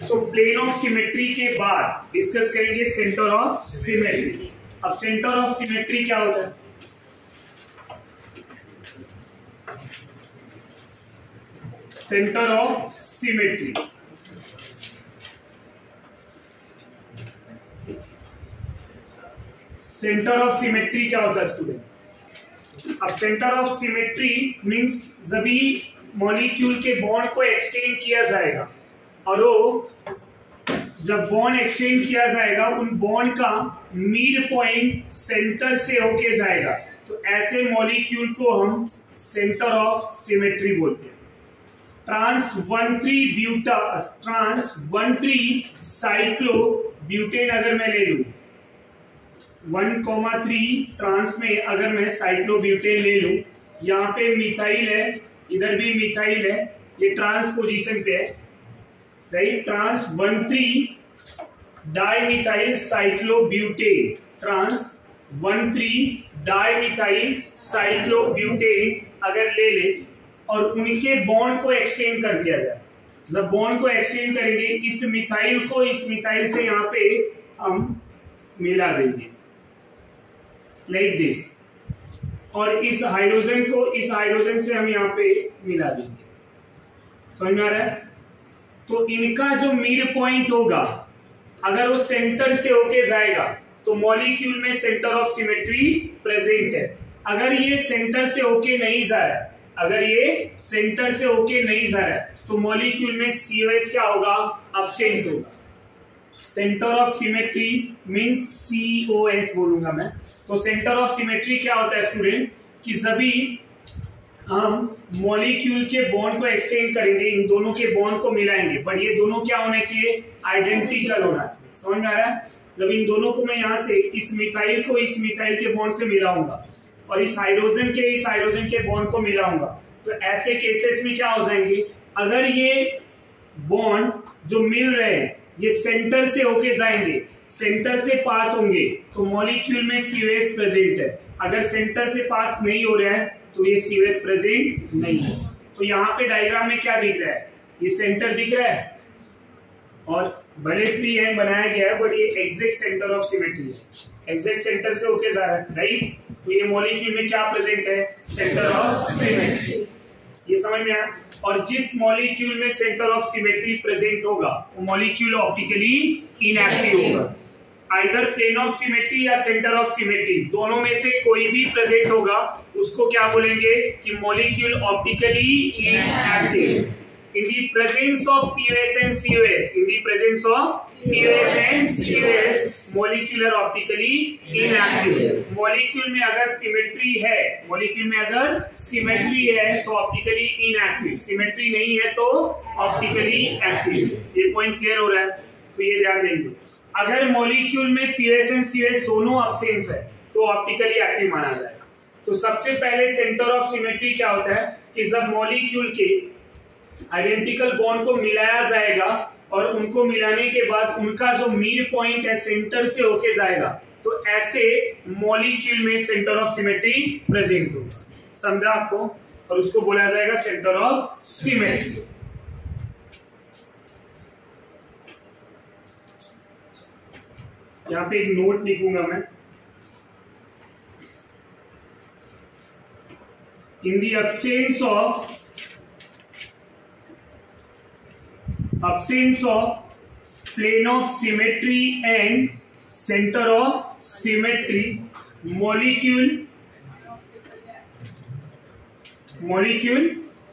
So plane of symmetry के बाद discuss करेंगे सेंटर ऑफ सिमेट्री। अब सेंटर ऑफ सिमेट्री क्या होता है? Centre of symmetry centre of symmetry क्या होता है स्टूडेंट? अब सेंटर ऑफ सिमेट्री मींस जब भी मॉलिक्यूल के बॉन्ड को एक्सचेंज किया जाएगा और वो जब बॉन्ड एक्सचेंज किया जाएगा उन बॉन्ड का मिड पॉइंट सेंटर से होके जाएगा, तो ऐसे मॉलिक्यूल को हम सेंटर ऑफ सिमेट्री बोलते हैं। ट्रांस 1,3 साइक्लोब्यूटेन अगर मैं ले लूं, 1,3 ट्रांस में अगर मैं साइक्लोब्यूटेन ले लूं, यहाँ पे मिथाइल है, इधर भी मिथाइल है, ये ट्रांस पोजीशन पे है, right. Trans 1,3 dimethyl cyclobutane, trans 1,3 dimethyl cyclobutane अगर ले ले और उनके बॉन्ड को एक्सचेंज कर दिया जाए। जब बॉन्ड को एक्सचेंज करेंगे, इस मिथाइल को इस मिथाइल से यहाँ पे हम मिला देंगे लाइक दिस, और इस हाइड्रोजन को इस हाइड्रोजन से हम यहाँ पे मिला देंगे। समझ में आ रहा है? तो इनका जो मिड पॉइंट होगा अगर वो सेंटर से होके जाएगा तो मॉलिक्यूल में सेंटर ऑफ सिमेट्री प्रेजेंट है। अगर ये सेंटर से होके नहीं जा रहा है, अगर ये सेंटर से होके नहीं जा रहा है तो मॉलिक्यूल में COS क्या होगा? अब्सेंट होगा। Centre of symmetry means COS बोलूंगा मैं। तो सेंटर ऑफ सिमेट्री क्या होता है स्टूडेंट? कि सभी हम मॉलिक्यूल के बॉन्ड को एक्सचेंज करेंगे, इन दोनों के बॉन्ड को मिलाएंगे, बट ये दोनों क्या होने चाहिए? आइडेंटिकल होना चाहिए। समझ में आ रहा है? जब इन दोनों को मैं यहाँ से इस मिथाइल को इस मिथाइल के बॉन्ड से मिलाऊंगा और इस हाइड्रोजन के बॉन्ड को मिलाऊंगा, तो ऐसे केसेस में क्या हो जाएंगे? अगर ये बॉन्ड जो मिल रहे हैं ये सेंटर से होके जाएंगे, सेंटर से पास होंगे, तो मॉलिक्यूल में COS प्रेजेंट है। अगर सेंटर से पास नहीं हो रहा है तो ये COS प्रेजेंट नहीं है। तो यहाँ पे डायग्राम में क्या दिख रहा है? ये सेंटर दिख रहा है और भले फ्री हैंड बनाया गया है, बट ये एग्जैक्ट सेंटर ऑफ सिमेट्री है, एग्जैक्ट सेंटर से होके जा रहा है, राइट। तो ये मॉलिक्यूल में क्या प्रेजेंट है? Centre of symmetry. ये समझ में आया? और जिस मॉलिक्यूल में सेंटर ऑफ सिमेट्री प्रेजेंट होगा वो मॉलिक्यूल ऑप्टिकली इनएक्टिव होगा। आइदर प्लेन ऑफ सिमेट्री या सेंटर ऑफ सिमेट्री, दोनों में से कोई भी प्रेजेंट होगा उसको क्या बोलेंगे? कि molecule optically inactive. In the presence of POS and COS, molecular optically inactive। Molecule में अगर सिमेट्री है, तो ऑप्टिकली इनएक्टिव, सिमेट्री नहीं है तो ऑप्टिकली एक्टिव। ये पॉइंट क्लियर हो रहा है? तो ये ध्यान देंगे। अगर मॉलिक्यूल में POS and COS दोनों अब्सेंस है तो ऑप्टिकली एक्टिव माना जाएगा। तो सबसे पहले सेंटर ऑफ सिमेट्री क्या होता है? कि जब मॉलिक्यूल के आइडेंटिकल बॉन्ड को मिलाया जाएगा और उनको मिलाने के बाद उनका जो मिड पॉइंट है सेंटर से होके जाएगा, तो ऐसे मॉलिक्यूल में सेंटर ऑफ सिमेट्री प्रेजेंट होगा। समझा आपको? और उसको बोला जाएगा सेंटर ऑफ सिमेट्री। यहां पे एक नोट लिखूंगा मैं। In the absence of plane of symmetry and center of symmetry, molecule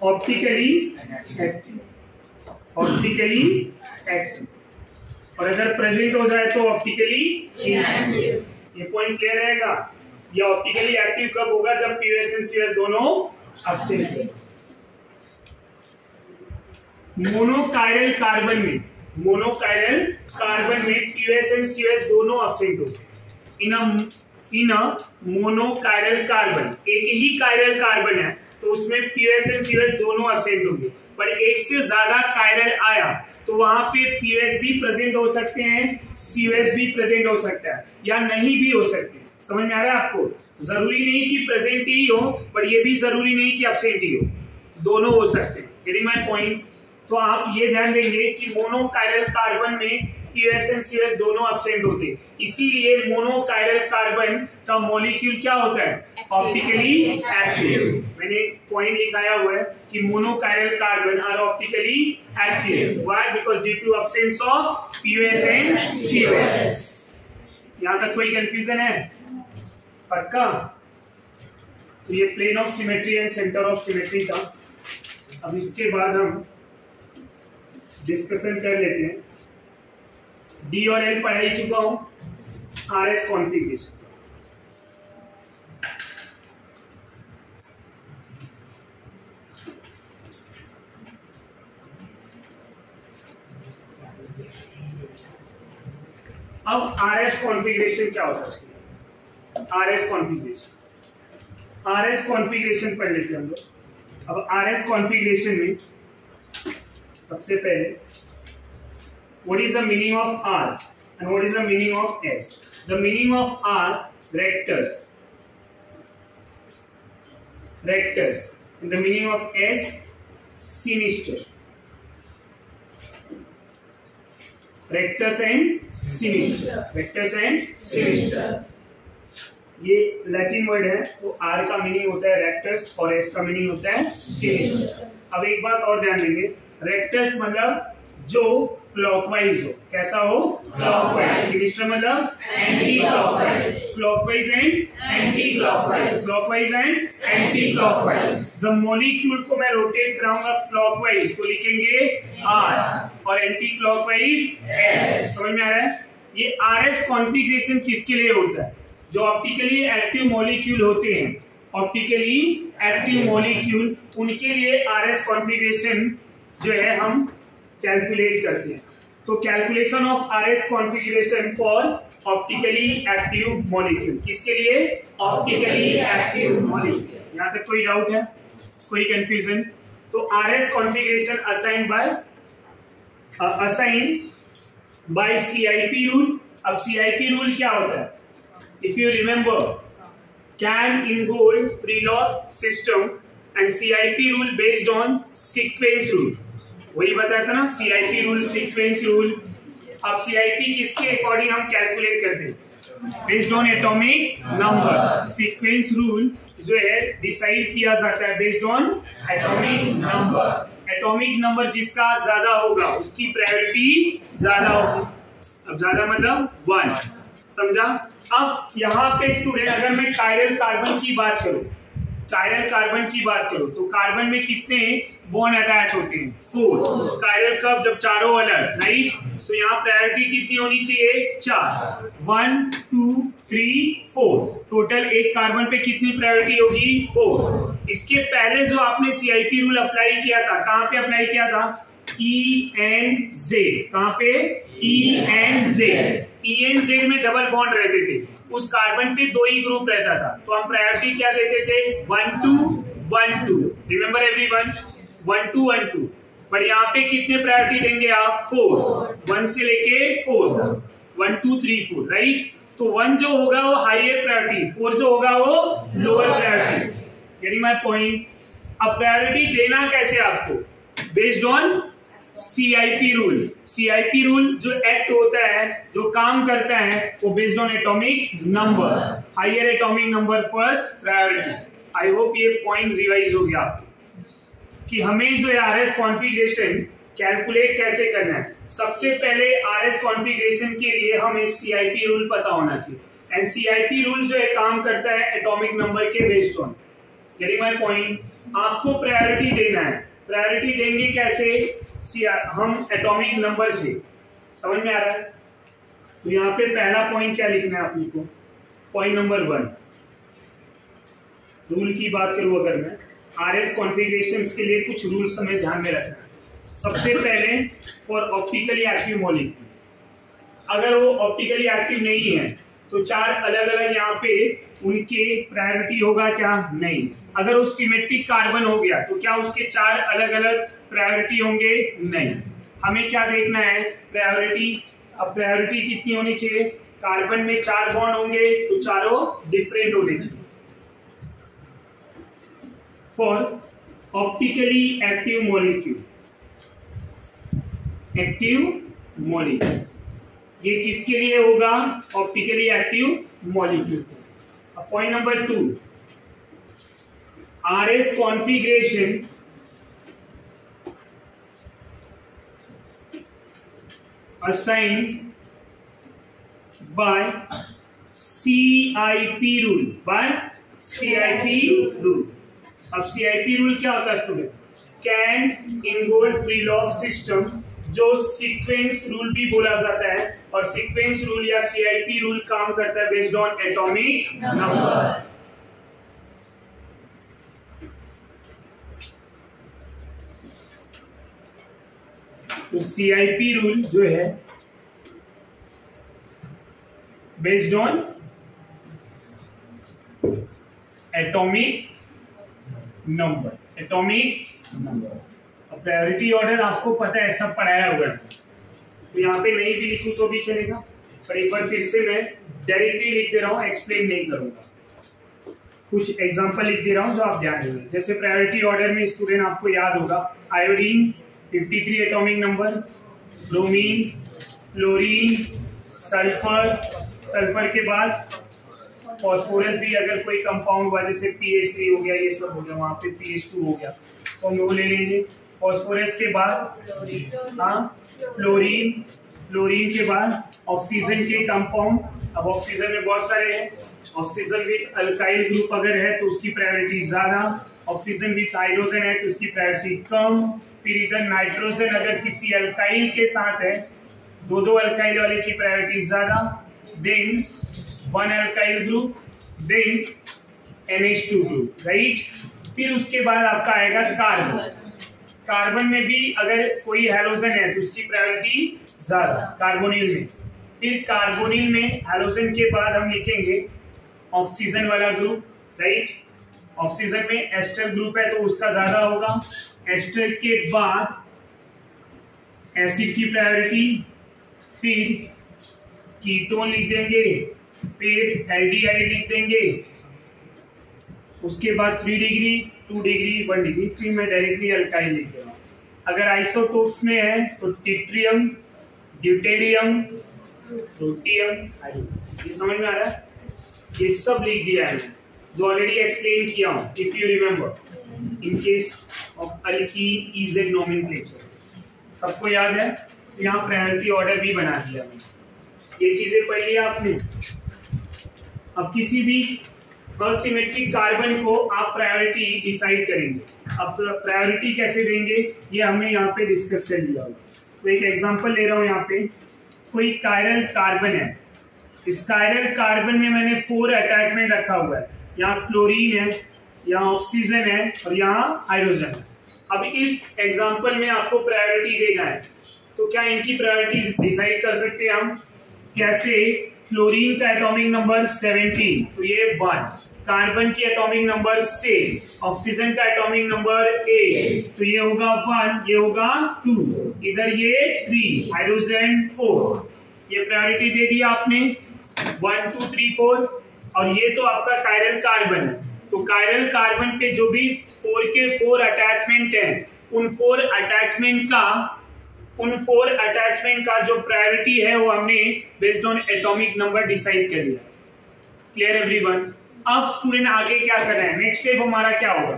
optically active, और अगर प्रेजेंट हो जाए तो ऑप्टिकली इनएक्टिव। ये पॉइंट क्लियर रहेगा? ये ऑप्टिकली एक्टिव कब होगा? जब POS and COS दोनों अब्सेंट है। मोनोकाइरल कार्बन में POS and COS दोनों अब्सेंट होंगे। इन अ मोनोकाइरल कार्बन, एक ही काइरल कार्बन है तो उसमें POS and COS दोनों अब्सेंट होंगे। पर एक से ज्यादा काइरल आया तो वहां पे POS भी प्रेजेंट हो सकते हैं, COS भी प्रेजेंट हो सकता है या नहीं भी हो सकते। समझ में आ रहा है आपको? जरूरी नहीं कि प्रेजेंट ही हो, पर ये भी जरूरी नहीं कि अब्सेंट ही हो, दोनों हो सकते हैं। Getting my point? तो आप ये ध्यान देंगे कि मोनोकाइरल कार्बन में पीओएस एंड सीओएस दोनों एब्सेंट होते हैं, इसीलिए मोनोकाइरल कार्बन का मॉलिक्यूल क्या होता है, ऑप्टिकली एक्टिव। मैंने पॉइंट लिखाया हुआ है कि monochiral carbon are optically active. Why? Because due to absence of POS and COS. यहां तक कोई कंफ्यूजन है? पक्का? तो ये plane of symmetry and centre of symmetry था। अब इसके बाद हम डिस्कशन कर लेते हैं। डी और एल पढ़ा ही चुका हूं, आरएस कॉन्फ़िगरेशन। अब आरएस कॉन्फ़िगरेशन क्या होता है? आरएस कॉन्फ़िगरेशन पढ़ लेते हैं हम लोग। अब आरएस कॉन्फ़िगरेशन में सबसे पहले what is the meaning of R and what is the meaning of S? The meaning of R, rectus, and the meaning of S, sinister. Rectus and sinister. ये लैटिन वर्ड है, तो R का meaning होता है rectus और S का meaning होता है सिनिस्टर। अब एक बात और ध्यान देंगे, रेक्टस मतलब जो क्लॉकवाइज हो, कैसा हो, क्लॉकवाइज। सिनिस्टर मतलब anti clockwise. Clockwise and anti clockwise. जब मॉलिक्यूल को मैं रोटेट कराऊंगा क्लॉकवाइज तो लिखेंगे R और एंटी क्लॉकवाइज S। समझ में आ रहा है? ये आरएस कॉन्फ़िगरेशन किसके लिए होता है? जो ऑप्टिकली एक्टिव मॉलिक्यूल होते हैं, ऑप्टिकली एक्टिव मॉलिक्यूल, उनके लिए आरएस कॉन्फ़िगरेशन जो है हम कैलकुलेट करते हैं। तो calculation of RS configuration for optically active molecule, किसके लिए? Optically active molecule. यहां तक कोई डाउट है, कोई कंफ्यूजन? तो RS configuration assign by CIP rule. अब सीआईपी रूल क्या होता है? If you remember, Cahn Ingold Prelog system and CIP rule based on sequence rule. वही बताया था ना, सीआईपी रूल, सीक्वेंस रूल। अब सीआईपी किसके अकॉर्डिंग हम कैलकुलेट करते हैं? Based on atomic number. Sequence rule जो है डिसाइड किया जाता है based on atomic number. Atomic number जिसका ज्यादा होगा उसकी प्रायोरिटी ज्यादा होगी। अब ज्यादा मतलब 1, समझा? अब यहाँ पे स्टूडेंट, अगर मैं कायरल कार्बन की बात करूं तो कार्बन में कितने बॉन्ड अटैच होते हैं? 4। कायरल कब? जब चारों अलग, राइट? तो यहाँ प्रायोरिटी कितनी होनी चाहिए? 4। 1 2 3 4। टोटल एक कार्बन पे कितनी प्रायोरिटी होगी? 4। इसके पहले जो आपने सीआईपी रूल अप्लाई किया था, कहाँ पे अप्लाई किया था? E and Z. कहाँ पे? E and Z. E and Z में डबल बॉन्ड रहते थे, उस कार्बन पे 2 ही ग्रुप रहता था, तो हम प्रायोरिटी क्या देते थे? 1 2 1 2। Remember everyone, 1 2 1 2। पर यहाँ पे कितने प्रायोरिटी देंगे आप? 4। 1 से लेके 4, 1 2 3 4, राइट? तो 1 जो होगा वो हायर प्रायोरिटी, 4 जो होगा वो lower priority. Getting my point? अब प्रायोरिटी देना कैसे आपको? Based on CIP rule. CIP rule जो एक्ट होता है, जो काम करता है, वो based on atomic number. Higher atomic number first priority. I hope ये पॉइंट रिवाइज हो गया आपको कि हमें जो आरएस कॉन्फ़िगरेशन कैलकुलेट कैसे करना है। सबसे पहले आरएस कॉन्फ़िगरेशन के लिए हमें सीआईपी रूल पता होना चाहिए, एंड सीआईपी रूल जो है काम करता है एटॉमिक नंबर के based on. Getting my point? आपको प्रायोरिटी देना है। प्रायोरिटी देंगे कैसे? हम एटॉमिक नंबर से। समझ में आ रहा है? तो यहाँ पे पहला पॉइंट क्या लिखना है अपने को? पॉइंट नंबर 1, रूल की बात करूं अगर मैं, आरएस कॉन्फ़िगरेशंस के लिए कुछ रूल्स हमें ध्यान में रखना है। सबसे पहले, फॉर ऑप्टिकली एक्टिव मॉलिक्यूल, अगर वो ऑप्टिकली एक्टिव नहीं है तो 4 अलग अलग यहाँ पे उनके प्रायोरिटी होगा क्या? नहीं। अगर वो सिमेट्रिक कार्बन हो गया तो क्या उसके 4 अलग अलग प्रायोरिटी होंगे? नहीं। हमें क्या देखना है? प्रायोरिटी। अब प्रायोरिटी कितनी होनी चाहिए? कार्बन में 4 बॉन्ड होंगे तो चारों डिफरेंट होने चाहिए। For optically active molecule, active molecule. ये किसके लिए होगा? Optically active molecule. अब point number 2, RS configuration assigned by CIP rule, by CIP rule। अब CIP rule क्या होता है स्टूडेंट? कैन इनगोल्ड प्रीलॉग सिस्टम, जो सीक्वेंस रूल भी बोला जाता है, और सीक्वेंस रूल या CIP रूल काम करता है बेस्ड ऑन एटॉमिक नंबर। तो CIP रूल जो है based on atomic number, atomic number. अब प्रायोरिटी ऑर्डर आपको पता है, सब पढ़ाया हुआ है, तो यहाँ पे नहीं भी लिखूं तो भी चलेगा, पर एक बार फिर से मैं डायरेक्टली लिख दे रहा हूँ, एक्सप्लेन नहीं करूंगा। कुछ एग्जांपल लिख दे रहा हूँ जो आप ध्यान देंगे। जैसे प्रायोरिटी ऑर्डर में स्टूडेंट आपको याद होगा, iodine 53 atomic number, bromine, chlorine, sulphur, sulphur के बाद फॉस्फोरस भी अगर कोई कंपाउंड हुआ, जैसे PH3 हो गया, ये सब हो गया, वहां पे PH2 हो गया, तो हम वो ले लेंगे। फॉस्फोरस के बाद फ्लोरीन, फ्लोरीन के बाद ऑक्सीजन के कंपाउंड। अब ऑक्सीजन में बहुत सारे हैं, ऑक्सीजन विद अल्काइल ग्रुप अगर है तो उसकी प्रायोरिटी ज्यादा, ऑक्सीजन विद हाइड्रोजन है तो उसकी प्रायोरिटी कम। फिर इधर नाइट्रोजन अगर किसी अल्काइल के साथ है, दो अल्काइल वाले की प्रायोरिटी ज्यादा, then one alkyl group, then NH2 group, right. फिर उसके बाद आपका आएगा कार्बन। कार्बन में भी अगर कोई हैलोजन है तो उसकी प्रायोरिटी ज्यादा कार्बोनिल में। फिर कार्बोनिल में हैलोजन के बाद हम लिखेंगे ऑक्सीजन वाला ग्रुप, राइट। ऑक्सीजन में एस्टर ग्रुप है तो उसका ज्यादा होगा। एस्टर के बाद एसिड की प्रायोरिटी, फिर कीटोन लिख देंगे, फिर एल्डिहाइड लिख देंगे, उसके बाद 3 डिग्री, 2 डिग्री, 1 डिग्री, फिर मैं डायरेक्टली अल्काइल लिख रहा हूँ। अगर आइसोटोप्स में है तो ट्रिटियम, ड्यूटेरियम, प्रोटियम, हाइड्रोजन। ये समझ में आ रहा है? ये सब लिख दिया है जो ऑलरेडी एक्सप्लेन किया हूं, if you remember, in case of alkyne EZ nomenclature. सबको याद है? यहाँ प्रायोरिटी ऑर्डर भी बना दिया मैंने, ये चीजें पढ़ लिया आपने। अब किसी भी असिमेट्रिक कार्बन को आप प्रायोरिटी डिसाइड करेंगे। अब प्रायोरिटी कैसे देंगे ये हमने यहाँ पे डिस्कस कर लिया होगा। तो एक एग्जांपल ले रहा हूँ, यहाँ पे कोई कायरल कार्बन है, इस कायरल कार्बन में मैंने 4 अटैचमेंट रखा हुआ है, यहाँ क्लोरीन है, यहाँ ऑक्सीजन है और यहाँ हाइड्रोजन है। अब इस एग्जांपल में आपको प्रायोरिटी देना है, तो क्या इनकी प्रायोरिटी डिसाइड कर सकते हैं हम? कैसे? क्लोरीन का एटॉमिक नंबर 17, तो ये 1, कार्बन की एटॉमिक नंबर 6, ऑक्सीजन का एटॉमिक नंबर 8, तो ये होगा 1, ये होगा 2, इधर ये 3, हाइड्रोजन 4। ये प्रायोरिटी दे दिया आपने 1 2 3 4। और ये तो आपका कायरल कार्बन है, तो कायरल कार्बन पे जो भी 4 के 4 अटैचमेंट है, उन 4 अटैचमेंट का जो प्रायोरिटी है वो हमने based on atomic number decide कर लिया। Clear everyone? अब स्टूडेंट आगे क्या करना है, नेक्स्ट स्टेप हमारा क्या होगा?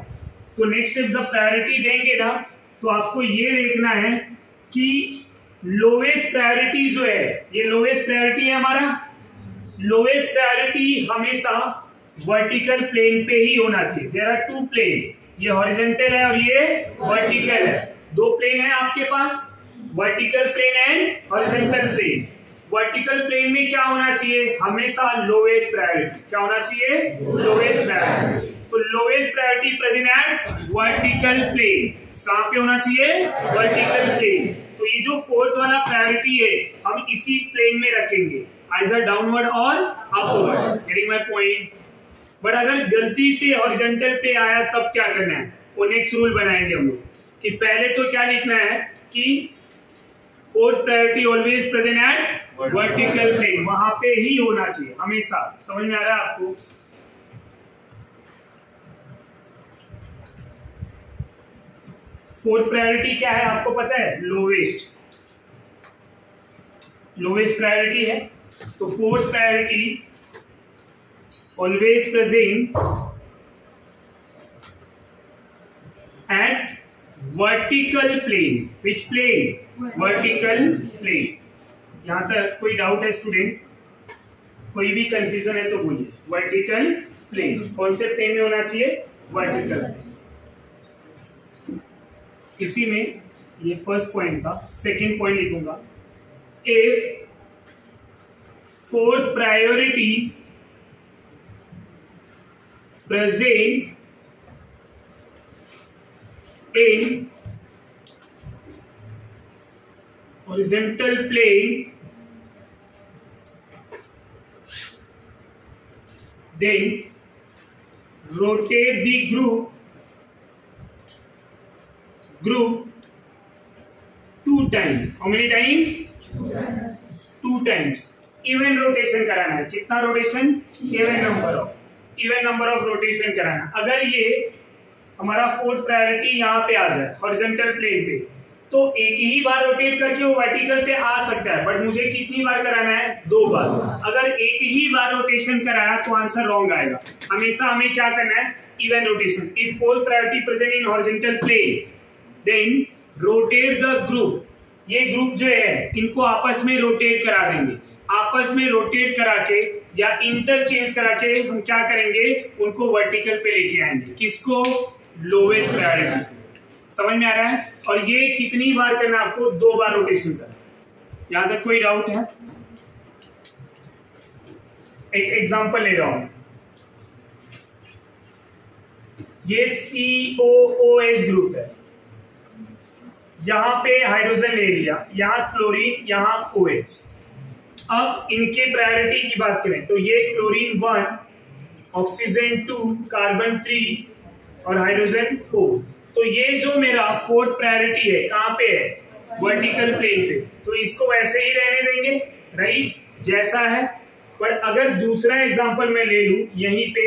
तो नेक्स्ट स्टेप जब प्रायोरिटी देंगे ना, तो आपको ये देखना है कि लोवेस्ट प्रायोरिटी जो है, ये लोवेस्ट प्रायोरिटी है हमारा। लोवेस्ट प्रायोरिटी हमेशा वर्टिकल प्लेन पे ही होना चाहिए। देयर आर 2 प्लेन, ये हॉरिजॉन्टल है और ये वर्टिकल है। 2 प्लेन है आपके पास, vertical plane and horizontal plane. Vertical plane में क्या होना चाहिए? हमेशा लोवेस्ट प्रायोरिटी। क्या होना चाहिए? Lowest priority. तो lowest priority present at vertical plane. कहां पे होना चाहिए? Vertical plane. तो ये जो 4th वाला प्रायोरिटी है हम इसी प्लेन में रखेंगे, आइदर डाउनवर्ड और upward. Getting my point? But अगर गलती से हॉरिजॉन्टल पे आया तब क्या करना है, वो नेक्स्ट रूल बनाएंगे हम लोग कि पहले तो क्या लिखना है कि 4th priority always present at vertical plane, वहां पे ही होना चाहिए हमेशा। समझ में आ रहा है आपको? फोर्थ प्रायोरिटी क्या है आपको पता है? लोवेस्ट। लोवेस्ट प्रायोरिटी है, तो fourth priority always present at vertical plane. Which plane? Vertical plane. यहां तक कोई डाउट है स्टूडेंट? कोई भी कंफ्यूजन है तो बोलिए। वर्टिकल प्लेन कौन से प्लेन में होना चाहिए? Vertical plane. इसी में ये फर्स्ट पॉइंट का सेकंड पॉइंट लिखूंगा। If fourth priority present in horizontal plane, then rotate the group two times. How many times? Two times. Even rotation कराना है। कितना rotation? Even number of rotation कराना। अगर ये हमारा फोर्थ प्रायोरिटी यहाँ पे आ जाए हॉरिजॉन्टल प्लेन पे, तो एक ही बार रोटेट करके वो वर्टिकल पे आ सकता है, बट मुझे कितनी बार कराना है? 2 बार। अगर एक ही बार रोटेशन कराया तो आंसर रॉन्ग आएगा। हमेशा हमें क्या करना है? Even rotation. If fourth priority present in horizontal plane, then rotate the group. ये ग्रुप जो है इनको आपस में रोटेट करा देंगे। आपस में रोटेट करा के या इंटरचेंज करा के हम क्या करेंगे? उनको वर्टिकल पे लेके आएंगे। किसको? Lowest priority. समझ में आ रहा है? और ये कितनी बार करना? आपको 2 बार रोटेशन करना। यहां तक कोई डाउट है? एक एग्जांपल ले रहा हूं। ये COOH ग्रुप है, यहां पे हाइड्रोजन ले लिया, यहां क्लोरीन, यहां OH। अब इनके प्रायोरिटी की बात करें तो ये क्लोरीन 1, ऑक्सीजन 2, कार्बन 3 और हाइड्रोजन 4। तो ये जो मेरा फोर्थ प्रायोरिटी है कहां पे है? वर्टिकल प्लेन पे। तो इसको वैसे ही रहने देंगे, राइट, जैसा है। पर अगर दूसरा एग्जांपल मैं ले लूं, यहीं पे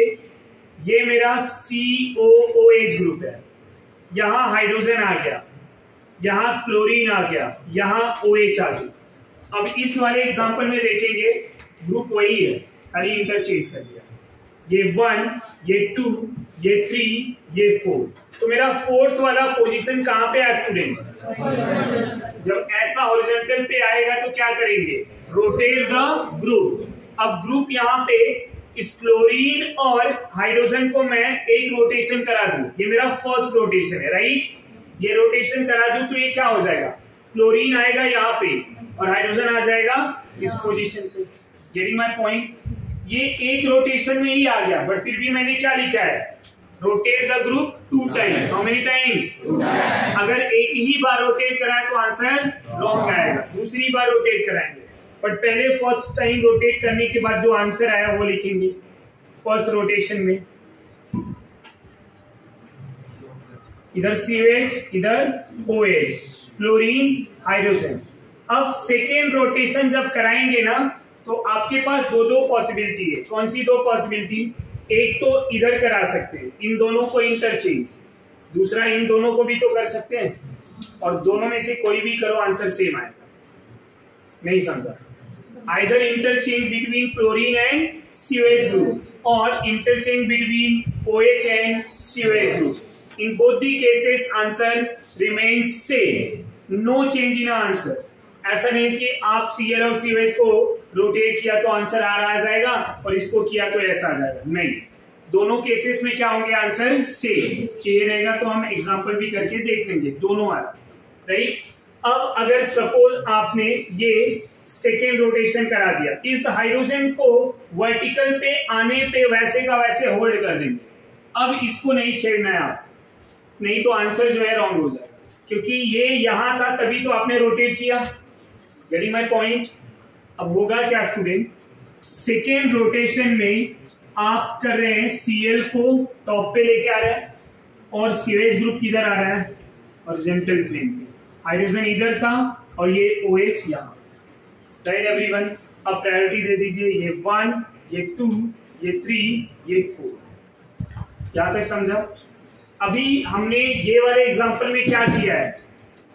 ये मेरा COOH ग्रुप है, यहां हाइड्रोजन आ गया, यहां क्लोरीन आ गया, यहां OH आ गया। अब इस वाले एग्जांपल में देखेंगे ग्रुप वही है, खाली इंटरचेंज कर दिया। ये 1, ये 2, ये 3, ये 4। तो मेरा फोर्थ वाला पोजीशन कहां पे है स्टूडेंट? जब ऐसा हॉरिजॉन्टल पे आएगा तो क्या करेंगे? Rotate the group. अब ग्रुप यहाँ पे इस क्लोरीन और हाइड्रोजन को मैं एक रोटेशन करा दूं, ये मेरा फर्स्ट रोटेशन है, राइट। ये रोटेशन करा दूं तो ये क्या हो जाएगा? क्लोरीन आएगा यहाँ पे और हाइड्रोजन आ जाएगा इस पोजीशन पे। Getting my point? ये एक रोटेशन में ही आ गया, बट फिर भी मैंने क्या लिखा है? Rotate the group 2 times. How many times? 2 times. अगर एक ही बार रोटेट कराए तो आंसर रॉन्ग आएगा, दूसरी बार रोटेट कराएंगे। बट पहले फर्स्ट टाइम रोटेट करने के बाद जो आंसर आया वो लिखेंगे फर्स्ट रोटेशन में। इधर COH, इधर OH, क्लोरीन, हाइड्रोजन। अब सेकेंड रोटेशन जब कराएंगे ना तो आपके पास 2 पॉसिबिलिटी है। कौन सी 2 पॉसिबिलिटी? एक तो इधर करा सकते हैं, इन दोनों को इंटरचेंज, दूसरा इन दोनों को भी तो कर सकते हैं, और दोनों में से कोई भी करो आंसर सेम आएगा। नहीं समझा? Either interchange between chlorine and COH group और interchange between OH and COH group. In both the cases answer remains same, no change in answer। ऐसा नहीं कि आप Cl और COH को रोटेट किया तो आंसर आ जाएगा और इसको किया तो ऐसा आ जाएगा, नहीं। दोनों केसेस में क्या होंगे? Answer same. चाहिए रहेगा तो हम एग्जांपल भी करके देख लेंगे, दोनों आ रहा, राइट। अब अगर सपोज आपने ये सेकेंड रोटेशन करा दिया, इस हाइड्रोजन को वर्टिकल पे आने पे वैसे का वैसे होल्ड कर देंगे। अब इसको नहीं छेड़ना है आप, नहीं तो आंसर जो है रॉन्ग हो जाएगा, क्योंकि ये यहां था तभी तो आपने रोटेट किया। Getting my point? अब होगा क्या स्टूडेंट? सेकेंड रोटेशन में आप कर रहे हैं Cl को टॉप पे लेके आ रहा है और COH ग्रुप किधर आ रहा है? हॉरिजॉन्टल प्लेन पे। हाइड्रोजन इधर था और ये OH यहाँ, राइट एवरीवन। अब प्रायोरिटी दे दीजिए, ये 1, ये 2, ये 3, ये 4। यहां तक समझा? अभी हमने ये वाले एग्जांपल में क्या किया है?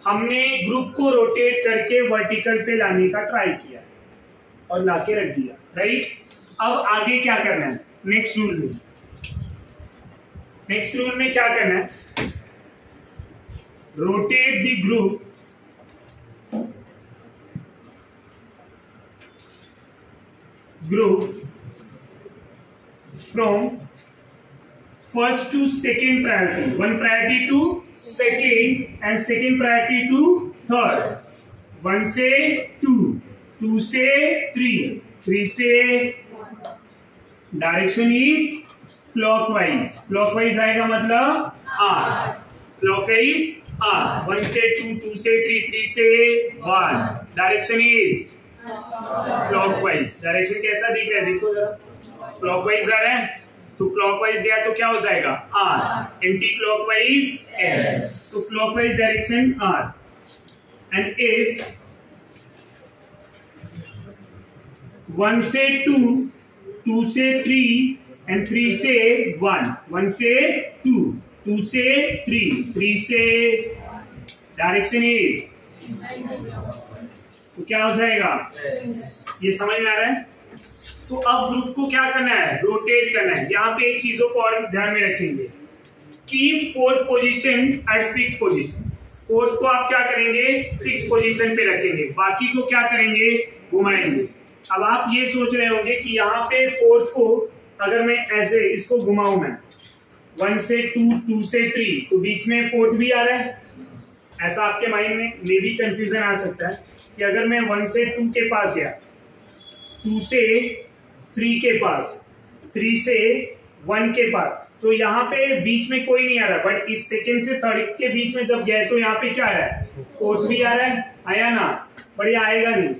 हमने ग्रुप को रोटेट करके वर्टिकल पे लाने का ट्राई किया है। और लाके रख दिया, राइट। अब आगे क्या करना है नेक्स्ट रूल में? नेक्स्ट रूल में क्या करना है? Rotate the group from first to second priority, one priority to second and second priority to third, 1 से 2, 2 से 3, 3 से डायरेक्शन इज क्लॉकवाइज, क्लॉकवाइज आएगा मतलब R, क्लॉकवाइज R, 1 से 2, 2 से 3, 3 से 1, डायरेक्शन इज क्लॉकवाइज। डायरेक्शन कैसा दिख रहा है देखो जरा, क्लॉकवाइज आ रहा है तो क्लॉकवाइज गया तो क्या हो जाएगा R, एंटी क्लॉकवाइज S, तो clockwise direction R। And if 1 से 2, 2 से 3 एंड 3 से 1, 1 से 2, 2 से 3, 3 से डायरेक्शन इज, तो क्या हो जाएगा? ये समझ में आ रहा है? तो अब ग्रुप को क्या करना है? रोटेट करना है। यहाँ पे एक चीजों को और ध्यान में रखेंगे, keep fourth position eight fix position. Fourth को आप क्या करेंगे? फिक्स पोजीशन पे रखेंगे, बाकी को क्या करेंगे? घुमाएंगे। अब आप ये सोच रहे होंगे कि यहाँ पे फोर्थ को अगर मैं ऐसे इसको घुमाऊं, मैं 1 से 2, 2 से 3, तो बीच में फोर्थ भी आ रहा है। ऐसा आपके माइंड में मे भी कंफ्यूजन आ सकता है कि अगर मैं 1 से 2 के पास गया, 2 से 3 के पास, 3 से 1 के पास, तो यहाँ पे बीच में कोई नहीं आ रहा, बट इस सेकंड से थर्ड के बीच में जब गए तो यहाँ पे क्या आ रहा है? फोर्थ भी आ रहा है, आया ना? बढ़िया आएगा नहीं,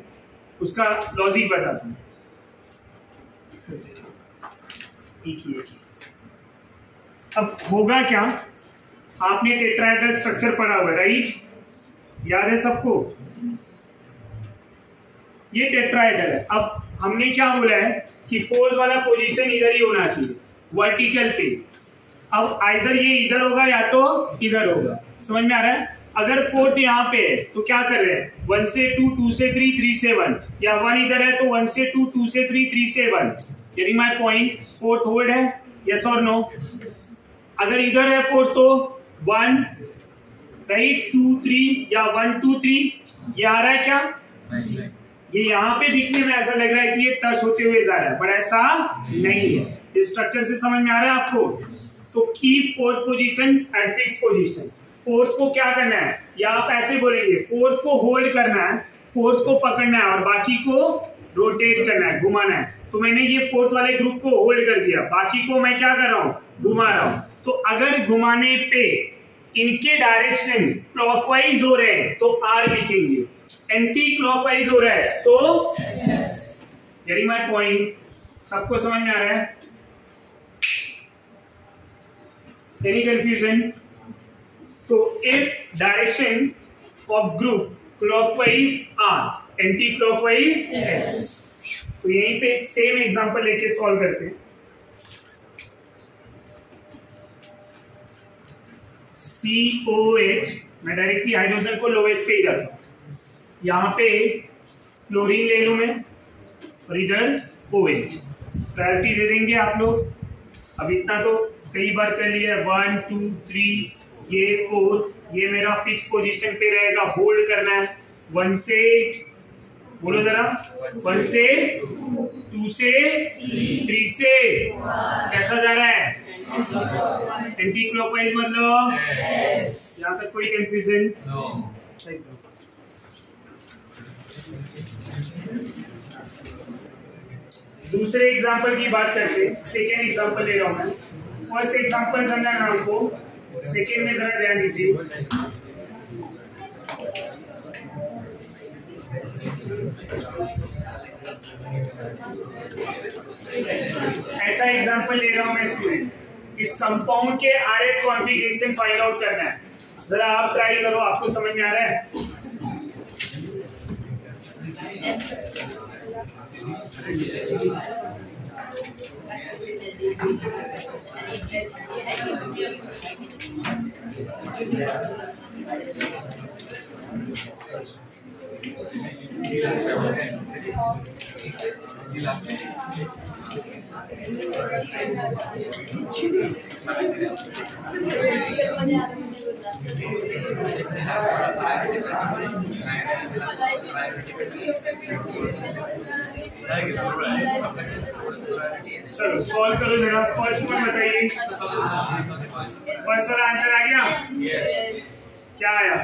उसका लॉजिक बताता हूं। अब होगा क्या? आपने टेट्राहेड्रल स्ट्रक्चर पढ़ा हुआ है, राइट? याद है सबको? ये टेट्राहेड्रल है। अब हमने क्या बोला है कि फोर्थ वाला पोजीशन इधर ही होना चाहिए, वर्टिकल पे। अब आइदर ये इधर होगा या तो इधर होगा, समझ में आ रहा है? अगर फोर्थ यहाँ पे है तो क्या कर रहे हैं? 1 से 2, 2 से 3, 3 से 1, या 1 इधर है तो 1 से 2, 2 से 3, 3 से 1। Getting my point? Fourth hold है, यस और नो? अगर इधर है फोर्थ तो 1, राइट, 2, 3, या 1, 2, 3, ये आ रहा है क्या? ये यहाँ पे दिखने में ऐसा लग रहा है कि ये टच होते हुए जा रहा है, पर ऐसा नहीं है। इस स्ट्रक्चर से समझ में आ रहा है आपको? तो keep fourth position eight fix position. Fourth को क्या करना है, या आप ऐसे बोलेंगे, फोर्थ को होल्ड करना है, फोर्थ को पकड़ना है और बाकी को रोटेट करना है, घुमाना है। तो मैंने ये फोर्थ वाले ग्रुप को होल्ड कर दिया, बाकी को मैं क्या कर रहा हूं? घुमा रहा हूं। तो अगर घुमाने पे इनके डायरेक्शन क्लॉकवाइज हो रहे हैं तो आर लिखेंगे, एंटी क्लॉकवाइज हो रहा है तो गेटिंग माय पॉइंट? सबको समझ में आ रहा है? Any confusion? तो if direction of group clockwise R, anti clockwise S. तो यहीं पे सेम एग्जांपल लेके सॉल्व करते हैं। COH, मैं डायरेक्टली हाइड्रोजन को लोवेस्ट पे ही रखता हूं, यहां पे क्लोरीन ले लूं मैं और इधर OH। प्रायोरिटी दे देंगे आप लोग। अब इतना तो कई बार कर लिया, 1, 2, 3, ये 4, ये मेरा फिक्स पोजीशन पे रहेगा, होल्ड करना है। 1 से, बोलो जरा, 1 से 2 से 3 से कैसा जा रहा है? एंटी क्लॉकवाइज मतलब? यहाँ तक कोई कंफ्यूजन? दूसरे एग्जांपल की बात करते हैं। सेकेंड एग्जांपल ले रहा हूं मैं। फर्स्ट एग्जांपल समझा ना आपको, सेकेंड में जरा ध्यान दीजिए। ऐसा एग्जांपल ले रहा हूं मैं स्टूडेंट, इस कंपाउंड के आरएस कॉन्फ़िगरेशन फाइंड आउट करना है। जरा आप ट्राई करो, आपको समझ में आ रहा है? चलो सॉल्व करो जरा। फर्स्ट वन बताइए, फर्स्ट वाला आंसर आ गया? क्या आया?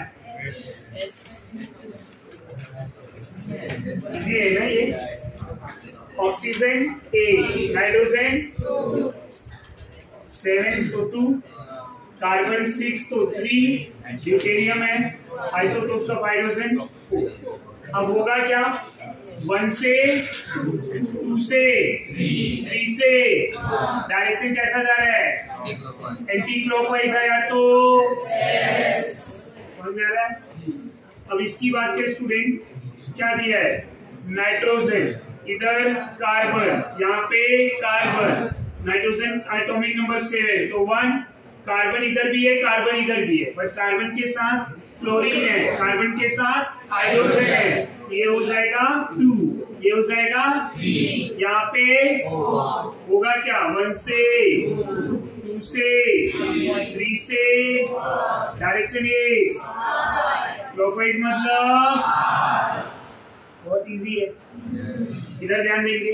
ये है ना, ये ऑक्सीजन A, नाइट्रोजन 7 तो 2, कार्बन 6 तो 3, ड्यूटेरियम है, आइसोटोप्स ऑफ हाइड्रोजन 4। अब होगा क्या? 1 से 2 से 3 से डायरेक्शन कैसा जा रहा है? एंटी क्लॉकवाइज आया तो समझ में आ रहा है? अब इसकी बात करें स्टूडेंट, क्या दिया है? नाइट्रोजन, इधर कार्बन, यहाँ पे कार्बन, नाइट्रोजन एटॉमिक नंबर 7 तो 1, कार्बन इधर भी है, कार्बन इधर भी है, बट कार्बन के साथ क्लोरीन है, कार्बन के साथ हाइड्रोजन है, ये हो जाएगा 2, ये हो जाएगा 3, यहाँ पे होगा क्या? 1 से 2 से 3 से डायरेक्शन इज क्लॉकवाइज, मतलब बहुत इजी है। इधर ध्यान देंगे।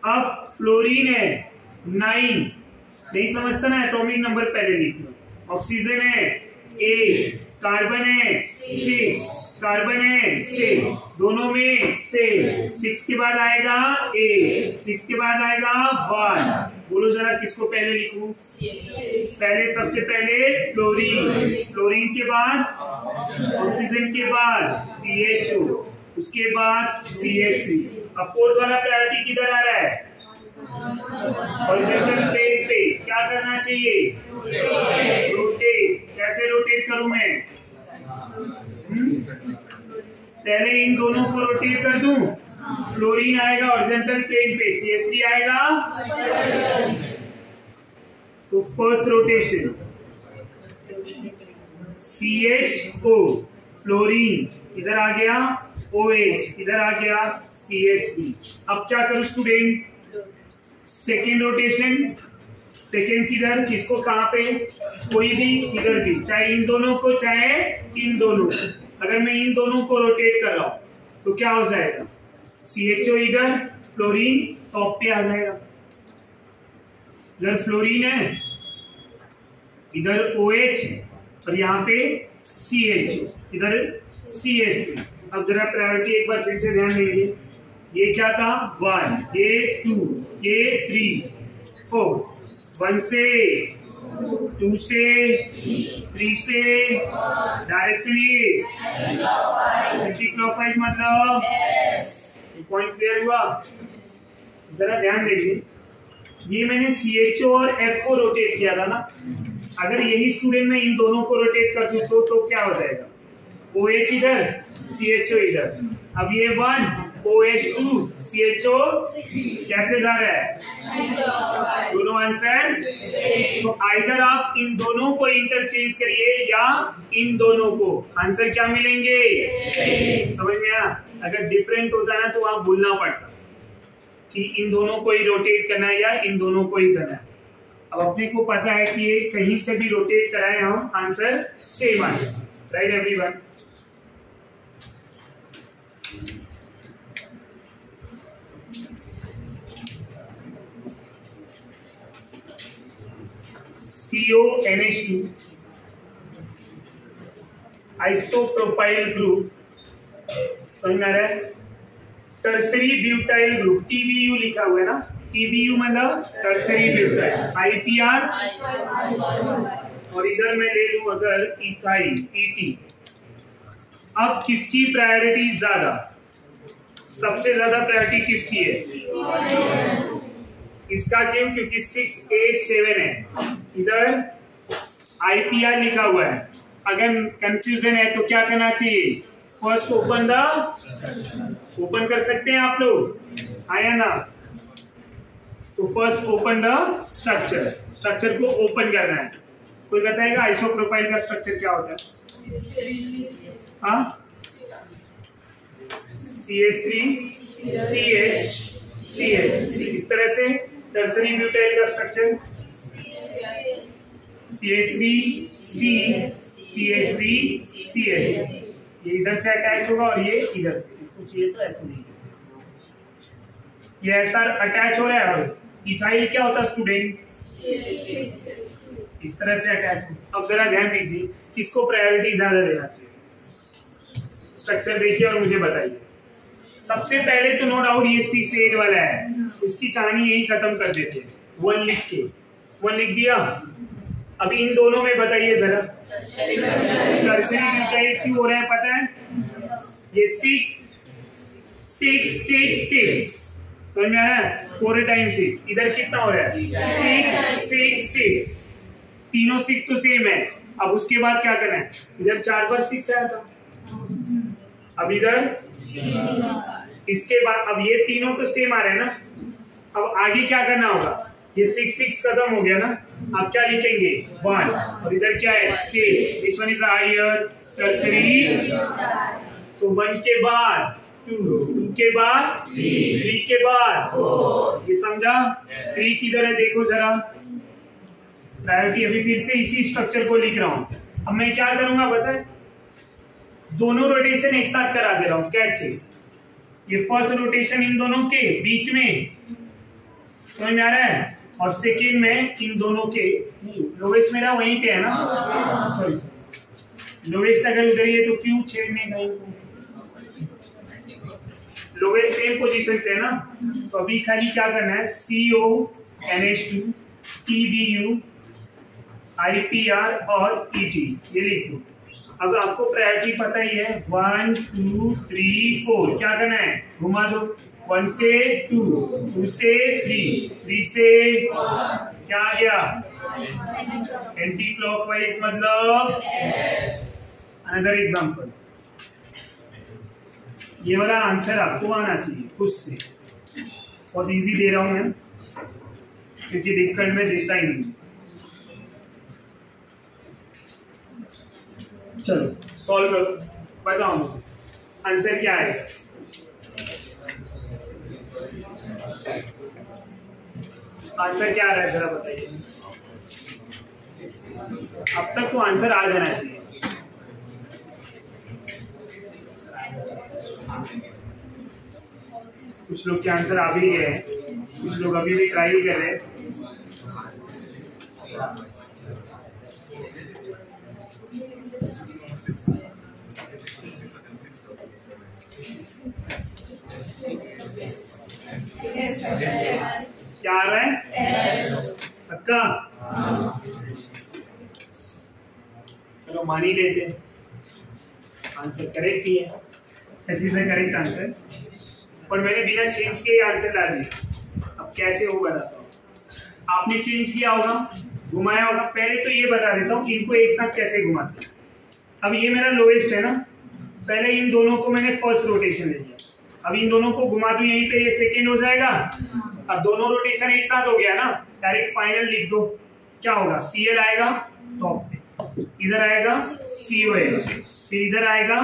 अब फ्लोरीन है 9, नहीं समझता ना, एटॉमिक नंबर पहले लिख लो। ऑक्सीजन है 8, कार्बन है 6, कार्बन है 6, दोनों में 6 के बाद आएगा 8, 6 के बाद आएगा 1। बोलो जरा किसको पहले लिखूं? पहले सबसे पहले फ्लोरीन, फ्लोरीन के बाद ऑक्सीजन के बाद CHO, उसके बाद CH3। अब फोर्थ वाला प्रायोरिटी किधर आ रहा है? हॉरिजॉन्टल प्लेन पे। क्या करना चाहिए? रोटेट। कैसे रोटेट करूं मैं? पहले इन दोनों को रोटेट कर दूं, फ्लोरीन आएगा हॉरिजॉन्टल प्लेन पे, CH3 आएगा, तो फर्स्ट रोटेशन CHO, फ्लोरीन इधर आ गया, OH इधर आ गया, CH3। अब क्या करूं स्टूडेंट? सेकेंड रोटेशन, सेकेंड किधर, किसको कहां पे? कोई भी, इधर भी, चाहे इन दोनों को चाहे इन दोनों को। अगर मैं इन दोनों को रोटेट कर रहा हूं तो क्या हो जाएगा? CHO इधर, फ्लोरीन टॉप पे आ जाएगा। इधर फ्लोरीन है, इधर OH और यहाँ पे CHO, इधर CH3। अब जरा प्रायोरिटी एक बार फिर से ध्यान देंगे। ये क्या था? 1, ये 2, ये 3, 4, 1 से 2 से 3 से डायरेक्शन इज एंटी क्लॉकवाइज, मतलब पॉइंट क्लियर हुआ? जरा ध्यान दीजिए, ये मैंने CHO और F को रोटेट किया था ना। अगर यही स्टूडेंट में इन दोनों को रोटेट कर दूं तो क्या हो जाएगा? OH इधर, CHO इधर। अब ये 1, OH2, CHO कैसे जा रहा है? दोनों आंसर। तो आइदर आप इन दोनों को इंटरचेंज करिए या इन दोनों को, आंसर क्या मिलेंगे? समझ में आया? अगर डिफरेंट होता ना तो आप भूलना पड़ता कि इन दोनों को ही रोटेट करना है या इन दोनों को ही करना है। अब अपने को पता है कि ये कहीं से भी रोटेट कराए हम, आंसर सेम आएगा। Right everyone? CONH2 isopropyl group, समझ में आ रहा है? टर्सरी ब्यूटाइल ग्रुप, TBU लिखा हुआ है ना, TBU मतलब टर्सरी ब्यूटाइल, IPR, और इधर मैं ले लूं अगर इथाइल, ET। अब किसकी प्रायोरिटी ज्यादा? सबसे ज्यादा प्रायोरिटी किसकी है? इसका क्यों? क्योंकि 6, 8, 7 है, इधर IPR लिखा हुआ है। अगर कंफ्यूजन है तो क्या करना चाहिए? फर्स्ट ओपन कर सकते हैं आप लोग, आया ना? तो first open the structure, structure को ओपन करना है। कोई बताएगा आइसोप्रोपाइल का स्ट्रक्चर क्या होता है? हाँ, CH3 CH CH। इस तरह से टर्सरी ब्यूटाइल का structure CH3 C CH3 CH। ये इधर से अटैच होगा और ये इधर से, इसको चाहिए तो ऐसे नहीं, ये ऐसा अटैच हो रहा है। और इथाइल क्या होता है स्टूडेंट, इस तरह से अटैच हो। अब जरा ध्यान दीजिए, किसको प्रायोरिटी ज्यादा देना चाहिए, स्ट्रक्चर देखिए और मुझे बताइए। सबसे पहले तो नो डाउट ये 6 8 वाला है, इसकी कहानी यही खत्म कर देते हैं। 1 लिख के 1 लिख दिया। अब इन दोनों में बताइए जरा टर्सरी ब्यूटाइल क्यों हो रहा है, पता है? ये 6 6 6 6 समझ में आया? 4 टाइम्स 6, इधर कितना हो रहा है 6 6 6, तीनों 6 तो सेम है। अब उसके बाद क्या करना है, इधर 4 बार 6 आया था, अब इधर इसके बाद अब ये तीनों तो सेम आ रहे हैं ना। अब आगे क्या करना होगा, ये 6 6 खत्म हो गया ना, आप क्या लिखेंगे 1 और इधर क्या है 6। This one is higher tertiary, तो 1 के बाद 2 के बाद 3 के बाद 4, ये समझा? 3 किधर है देखो जरा, प्रायोरिटी। अभी फिर से इसी स्ट्रक्चर को लिख रहा हूं। अब मैं क्या करूंगा पता है, दोनों रोटेशन एक साथ करा दे रहा हूं। कैसे? ये फर्स्ट रोटेशन इन दोनों के बीच में, समझ में आ रहा है? और सेकेंड में इन दोनों के, लोवेस्ट मेरा वहीं पे है ना, सॉरी लोवेस्ट अगर उधर है तो क्यों छेड़ने का इनको, लोवेस्ट सेम पोजीशन पे है ना। तो अभी खाली क्या करना है, CONH2 TBU IPR और ET ये लिख दो। अब आपको प्रायोरिटी पता ही है, 1 2 3 4 क्या करना है, घुमा दो। 1 से 2 2 से 3 से क्या आ गया, एंटी क्लॉकवाइज मतलब। अनदर एग्जांपल, ये वाला आंसर आपको आना चाहिए खुद से, बहुत इजी दे रहा हूं मैं क्योंकि डिफिकल्ट में देता ही नहीं। चलो सॉल्व करो, बताओ मुझे आंसर क्या है। आंसर क्या आ रहा है जरा बताइए। अब तक तो आंसर आ जाना चाहिए। कुछ लोग के आंसर आ भी गए हैं, कुछ लोग अभी भी ट्राई कर रहे हैं। क्या आ रहा है पक्का? चलो मान ही लेते हैं, आंसर करेक्ट ही है, ऐसी से करेक्ट आंसर, पर मैंने बिना चेंज के आंसर डाल दिया। अब कैसे हो बताता हूँ, आपने चेंज किया होगा, घुमाया होगा। पहले तो ये बता देता हूँ इनको एक साथ कैसे घुमाते हैं। अब ये मेरा लोएस्ट है ना, पहले इन दोनों को मैंने फर्स्ट रोटेशन दे दिया, अब इन दोनों को घुमा दूं यहीं पे, ये सेकेंड हो जाएगा। अब दोनों रोटेशन एक साथ हो गया ना, डायरेक्ट फाइनल लिख दो। क्या होगा, Cl आएगा टॉप पे, इधर आएगा COH, फिर इधर आएगा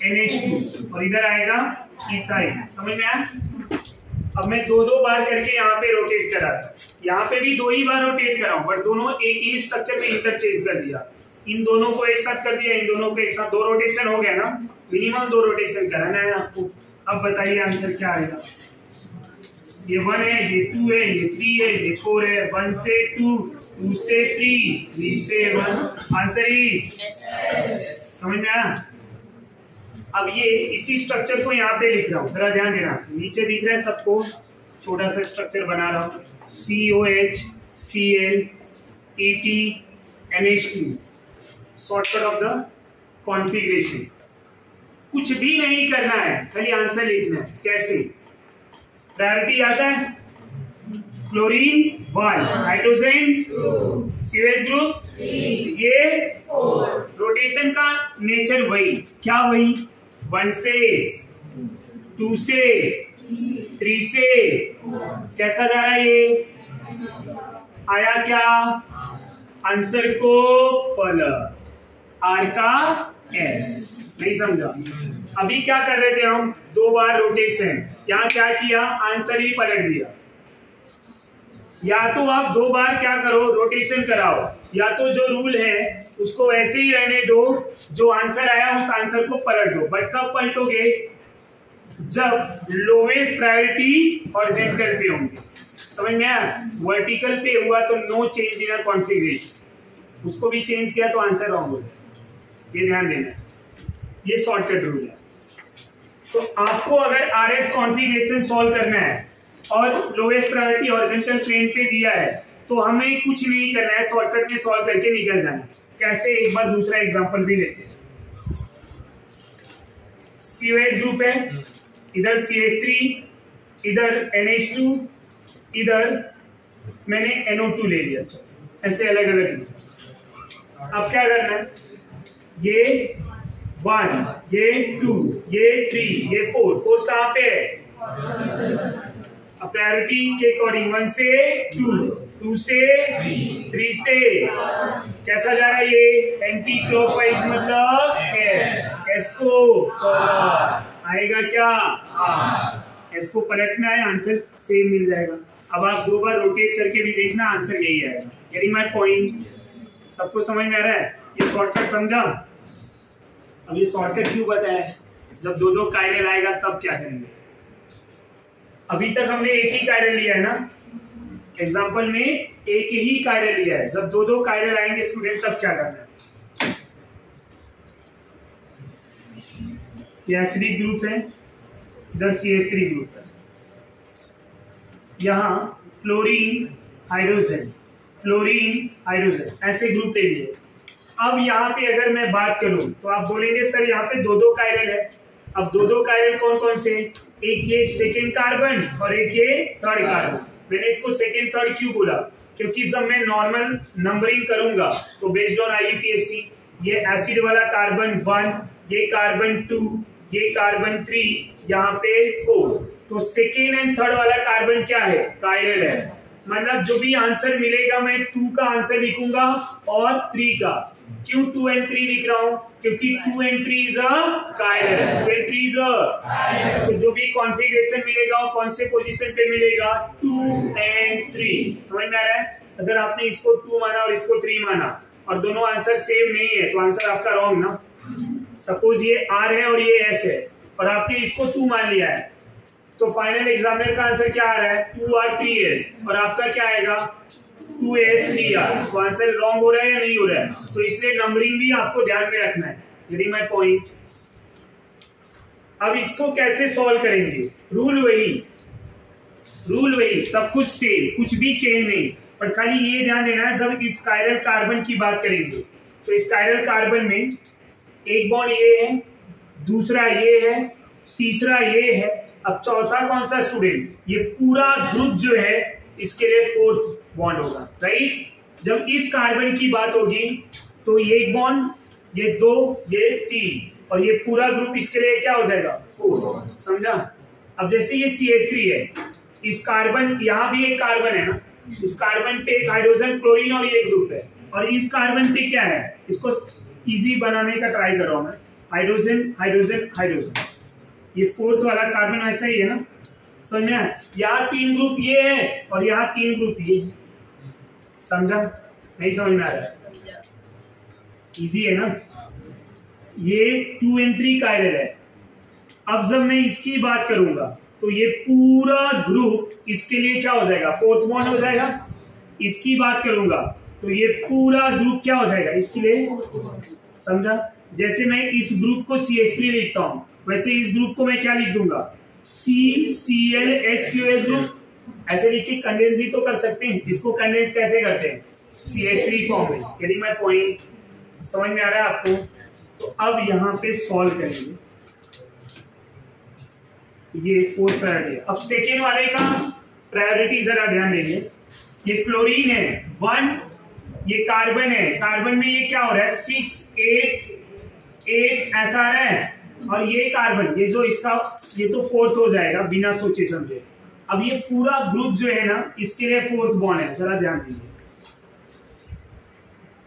NH2 और इधर आएगा इथाइल। समझ में आया? अब मैं 2 बार करके यहाँ पे रोटेट करा था, यहाँ पे भी 2 ही बार रोटेट करा हूँ, बट दोनों एक ही स्ट्रक्चर में इंटरचेंज कर दिया। इन दोनों को एक साथ कर दिया, इन दोनों को एक साथ, 2 रोटेशन हो गया ना, मिनिमम 2 रोटेशन कराना है आपको। अब बताइए आंसर क्या आएगा। ये 1 है, ये 2 है, ये 3 है, ये 4 है। 1 से 2 2 से 3 से 1, आंसर इज। समझ में आया? अब ये इसी स्ट्रक्चर को यहाँ पे लिख रहा हूँ, जरा ध्यान देना, नीचे दिख रहा है सबको, छोटा सा स्ट्रक्चर बना रहा हूँ, COH Cl ET NH2, shortcut of the configuration. कुछ भी नहीं करना है, खाली आंसर लिखना है। कैसे? प्रायोरिटी आता है, क्लोरीन 1, हाइड्रोजन 2, COH ग्रुप 3, ये 4। रोटेशन का नेचर वही, क्या वही, 1 से 2 से 3 से, कैसा जा रहा है ये, आया क्या, आंसर को पलट, R का S। नहीं समझा? अभी क्या कर रहे थे हम, 2 बार रोटेशन, यहाँ क्या किया, आंसर ही पलट दिया। या तो आप 2 बार क्या करो, रोटेशन कराओ, या तो जो रूल है उसको वैसे ही रहने दो, जो आंसर आया उस आंसर को पलट दो। बट कब पलटोगे, जब लोवेस्ट प्रायोरिटी हॉरिजॉन्टल पे होंगे। समझ में आया? वर्टिकल पे हुआ तो नो चेंज इन कॉन्फ़िगरेशन, उसको भी चेंज किया तो आंसर रॉन्ग हो जाए। ये ध्यान देना, ये शॉर्टकट रूल है। तो आपको अगर आरएस कॉन्फ़िगरेशन सॉल्व करना है और लोवेस्ट प्रायोरिटी हॉरिजॉन्टल प्लेन पे दिया है तो हमें कुछ नहीं करना है, शॉर्टकट में सॉल्व करके निकल जाना। कैसे, एक बार दूसरा एग्जांपल भी लेते हैं। COH ग्रुप है, इधर CH3, इधर NH2, इधर मैंने NO2 ले लिया, ऐसे अलग अलग। अब क्या करना है, ये 1, ये 2, ये 3, ये 4 कहाँ पे है, प्रायोरिटी के अकॉर्डिंग 1 से 2 से 3 से कैसा जा रहा है, ये एंटी क्लॉकवाइज मतलब एस को आएगा क्या, एस को पलटना है, आंसर सेम मिल जाएगा। अब आप 2 बार रोटेट करके भी देखना, आंसर यही आएगा। Getting my point? सबको समझ में आ रहा है? ये शॉर्टकट समझा? अब ये शॉर्टकट क्यों बताया, जब 2 कायरल आएगा तब क्या करेंगे। अभी तक हमने एक ही कायरल लिया है ना, एग्जाम्पल में एक ही कायरल लिया है। जब 2 कायरल आएंगे स्टूडेंट तब क्या करना है। ये एसिडिक ग्रुप है, इधर CH3 ग्रुप है, यहाँ क्लोरीन हाइड्रोजन, क्लोरीन हाइड्रोजन, ऐसे ग्रुप ले लिए। अब यहाँ पे अगर मैं बात करूं तो आप बोलेंगे सर यहाँ पे 2 कायरल है। अब 2 कायरल कौन कौन से, एक ये सेकेंड कार्बन और एक ये थर्ड कार्बन। मैंने इसको सेकेंड थर्ड क्यों बोला, क्योंकि जब मैं नॉर्मल नंबरिंग करूंगा तो बेस्ड ऑन IUPAC ये एसिड वाला कार्बन 1, ये कार्बन 2, ये कार्बन 3, यहाँ पे 4, तो सेकेंड एंड थर्ड वाला कार्बन क्या है, कायरल है। मतलब जो भी आंसर मिलेगा मैं 2 का आंसर लिखूंगा और 3 का। क्यों 2 and 3 लिख रहा हूं, क्योंकि 2 and 3 is a chiral, 2 and 3 is a, तो जो भी कॉन्फ़िगरेशन मिलेगा वो कौन से पोजीशन पे मिलेगा, 2 and 3। समझ में आ रहा है? अगर आपने इसको 2 माना और इसको 3 माना और दोनों आंसर सेम नहीं है तो आंसर आपका रॉन्ग ना। सपोज ये R है और ये S है और आपने इसको 2 मान लिया है, तो फाइनल एग्जामिनर का आंसर क्या आ रहा है, 2R 3S, और आपका क्या आएगा 2S 3R। तो आंसर रॉन्ग हो रहा है या नहीं हो रहा है? तो इसलिए नंबरिंग भी आपको ध्यान में रखना है। Getting my point? अब इसको कैसे सॉल्व करेंगे, रूल वही, सब कुछ सेम, कुछ भी चेंज नहीं, पर खाली ये ध्यान देना है जब इस कायरल कार्बन की बात करेंगे तो इस कायरल कार्बन में एक बॉन्ड ये है, दूसरा ये है, तीसरा ये है, अब चौथा कौन सा स्टूडेंट, ये पूरा ग्रुप जो है इसके लिए 4th बॉन्ड होगा, राइट। जब इस कार्बन की बात होगी तो ये एक बॉन्ड, ये 2, ये 3 और ये पूरा ग्रुप इसके लिए क्या हो जाएगा 4। समझा? अब जैसे ये CH3 है, इस कार्बन, यहाँ भी एक कार्बन है ना, इस कार्बन पे एक हाइड्रोजन क्लोरीन और ये ग्रुप है, और इस कार्बन पे क्या है, इसको इजी बनाने का ट्राई कर रहा हूं मैं, हाइड्रोजन हाइड्रोजन हाइड्रोजन, ये 4th वाला कार्बन ऐसा ही है ना। समझ में? यहाँ 3 ग्रुप ये है और यहाँ 3 ग्रुप ये। समझा? नहीं समझ में आ रहा है? इजी है ना। ये 2 and 3 कायरल है। अब जब मैं इसकी बात करूंगा तो ये पूरा ग्रुप इसके लिए क्या हो जाएगा, 4th बॉन्ड हो जाएगा। इसकी बात करूंगा तो ये पूरा ग्रुप क्या हो जाएगा इसके लिए। समझा? जैसे मैं इस ग्रुप को CH3 लिखता हूं, वैसे इस ग्रुप को मैं क्या लिख दूंगा, CCl ग्रुप। ऐसे लिख के कंडेंस भी तो कर सकते हैं। इसको कंडेंस कैसे करते हैं, CH3 फॉर्म में। Getting my point? समझ में आ रहा है आपको? तो अब यहाँ पे सॉल्व करेंगे। ये 4th प्रायोरिटी। अब सेकेंड वाले का प्रायोरिटी जरा ध्यान देंगे। ये क्लोरीन है 1, ये कार्बन है, कार्बन में ये क्या हो रहा है 6 8 ऐसा आ रहा है, और ये कार्बन, ये जो इसका, ये तो 4th हो जाएगा बिना सोचे समझे। अब ये पूरा ग्रुप जो है ना इसके लिए 4th बॉन्ड है, जरा ध्यान दीजिए।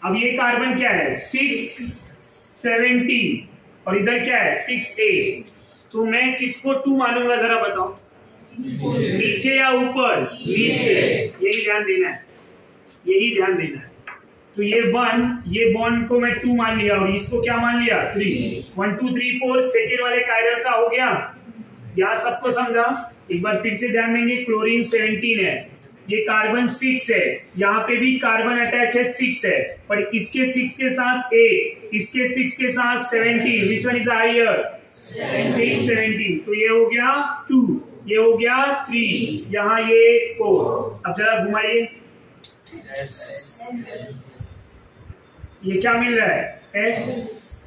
अब ये कार्बन क्या है 6 17 और इधर क्या है 6A। तो मैं किसको 2 मानूंगा जरा बताओ, नीचे या ऊपर? नीचे। यही ध्यान देना है, यही ध्यान देना है। तो ये 1, ये बॉन्ड को मैं 2 मान लिया और इसको क्या मान लिया 3। 1 2 3 4 सेकेंड वाले कायरल का हो गया। यहाँ सबको समझा? एक बार फिर से ध्यान देंगे। क्लोरीन 17 है, ये कार्बन 6 है, यहाँ पे भी कार्बन अटैच है 6 है, पर इसके 6 के साथ 8, इसके 6 के साथ 17। Which one is higher? 6 17। तो ये हो गया 2, ये हो गया 3, यहाँ ये 4। अब जरा घुमाइए, ये क्या मिल रहा है S।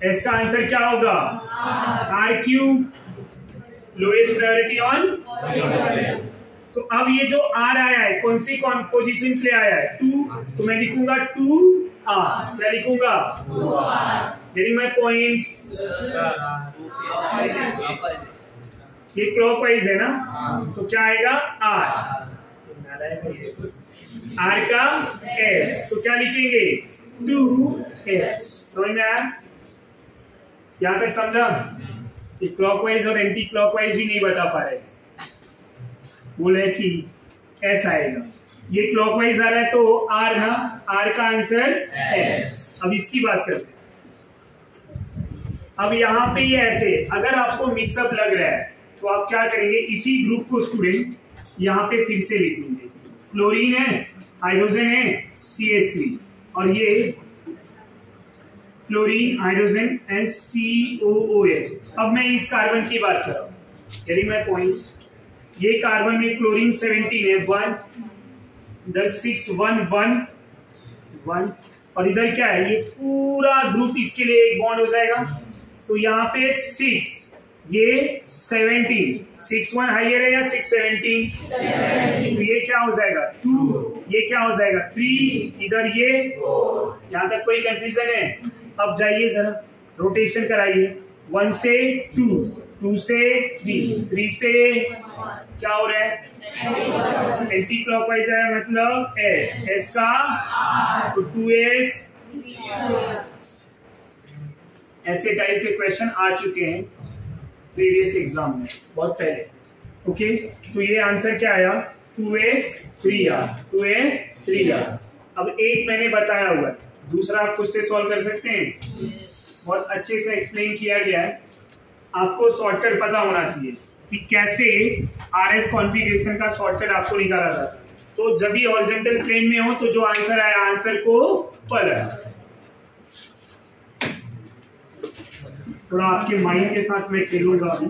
S का आंसर क्या होगा RQ, लोएस्ट प्रायोरिटी ऑन। तो अब ये जो R आया है कौन सी पोजीशन के लिए आया है 2, तो मैं लिखूंगा 2R। क्या लिखूंगा? Getting my point? ये क्लॉकवाइज है ना, तो क्या आएगा R, R का S, तो क्या लिखेंगे 2S। समझ में आया? यहां तक समझा? क्लॉकवाइज और एंटी क्लॉकवाइज भी नहीं बता पा रहे, बोले कि S आएगा। ये क्लॉकवाइज आ रहा है तो R ना, R का आंसर S। अब इसकी बात करते हैं। अब यहाँ पे ये ऐसे, अगर आपको मिक्सअप लग रहा है तो आप क्या करेंगे, इसी ग्रुप को स्टूडेंट यहाँ पे फिर से लिख लेंगे। क्लोरीन है, हाइड्रोजन है CH3, और ये क्लोरीन, हाइड्रोजन एंड COOH। अब मैं इस कार्बन की बात कर रहा हूँ, गेटिंग माय पॉइंट? ये कार्बन में क्लोरीन 17 है, 1, इधर 6 1 1 1, और इधर क्या है, ये पूरा ग्रुप इसके लिए एक बॉन्ड हो जाएगा। तो यहाँ पे 6, ये 17, 6 1 हाइयर है या 6 17? तो ये क्या हो जाएगा 2, ये क्या हो जाएगा 3, इधर ये 4। यहाँ तक कोई कंफ्यूजन है? अब जाइए जरा रोटेशन कराइए, 1 से 2, 2 से 3, 3 से क्या हो रहा है एंटी क्लॉकवाइज है, मतलब S का, तो 2S। ऐसे टाइप के क्वेश्चन आ चुके हैं प्रीवियस एग्जाम में बहुत पहले। ओके, तो ये आंसर क्या आया 2S 3R, 2S 3R। अब एक मैंने बताया हुआ है, दूसरा आप खुद से सॉल्व कर सकते हैं। बहुत अच्छे से एक्सप्लेन किया गया है, आपको शॉर्टकट पता होना चाहिए कि कैसे RS कॉन्फ़िगरेशन का शॉर्टकट आपको निकाला था। तो जब भी हॉरिजॉन्टल प्लेन में हो तो जो आंसर आया, आंसर को पलट। थोड़ा आपके माइंड के साथ मैं खेलूंगा अभी।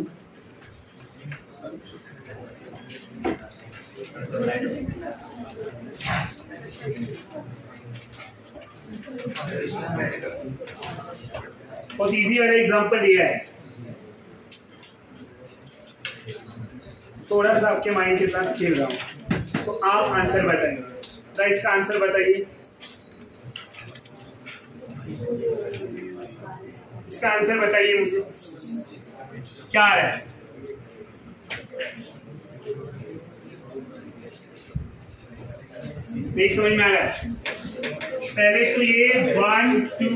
बहुत इजी वाला एग्जांपल दिया है, थोड़ा सा आपके माइंड के साथ खेल रहा हूं, तो आप आंसर बताइए। तो इसका आंसर बताइए, इसका आंसर बताइए मुझे, क्या है? नहीं समझ में आ रहा है? पहले तो ये 1 2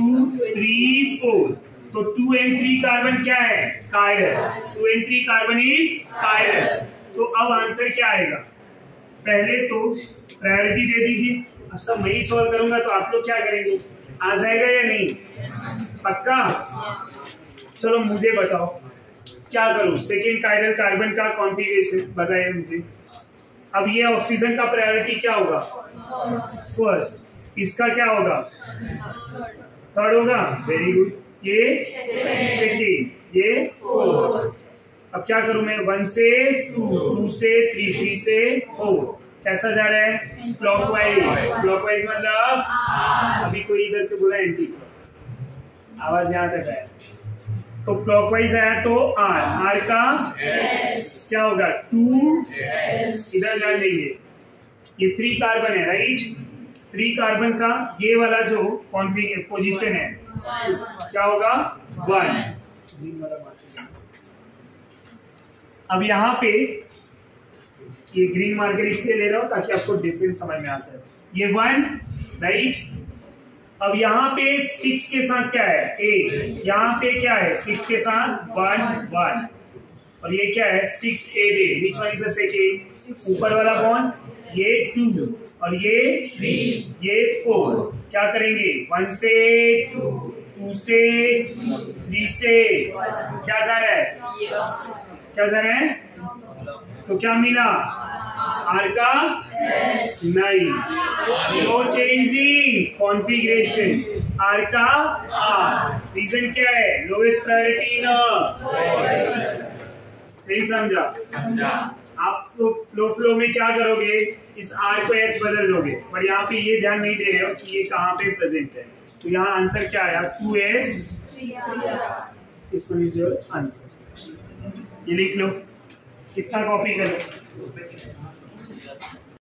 3 4, तो 2 and 3 कार्बन क्या है chiral, 2 and 3 carbon is chiral. तो अब आंसर क्या आएगा? पहले तो प्रायोरिटी दे दीजिए। अब सब मैं ही सॉल्व करूंगा तो आप लोग क्या करेंगे, आ जाएगा या नहीं? पक्का? चलो मुझे बताओ क्या करूं, सेकेंड कायरल कार्बन का कॉन्फ़िगरेशन बताइए मुझे। अब ये ऑक्सीजन का प्रायोरिटी क्या होगा? फर्स्ट। इसका क्या होगा? थर्ड होगा। Very good. ये सेकेंड, ये फोर्थ। अब क्या करूं मैं? 1 से 2, 2 से 3, 3 से 4। कैसा जा रहा है? क्लॉकवाइज। क्लॉकवाइज मतलब अभी कोई इधर से बोला एंटी क्लॉकवाइज, आवाज यहां तक है। तो क्लॉकवाइज आया तो R का क्या होगा? 2। इधर ध्यान देंगे, ये 3 कार्बन है राइट। 3 कार्बन का ये वाला जो पोजीशन है क्या होगा? 1। अब यहाँ पे ये ग्रीन मार्कर इसलिए ले रहा हूं ताकि आपको डिफरेंस समझ में आ सके। ये 1 राइट। अब यहाँ पे 6 के साथ क्या है 8, यहाँ पे क्या है 6 के साथ 1 1, और ये क्या है 6 8 8, which one is the second? ऊपर वाला बॉन्ड ये 2 और ये 3, ये 4, क्या करेंगे 1 से 2 से 3 से क्या जा रहा है क्या जा रहा है, तो क्या मिला आर का नहीं, नो चेंजिंग कॉन्फ़िगरेशन आर का आर, रीजन क्या है लोएस्ट प्रायोरिटी ना, नहीं समझा? आप फ्लो में क्या करोगे इस आर को एस बदल दोगे, पर यहाँ पे ये ध्यान नहीं दे रहे हो कि ये कहाँ पे प्रेजेंट है, तो यहाँ आंसर क्या आया 2s, this one is your answer. ये लिख लो, कितना कॉपी करो।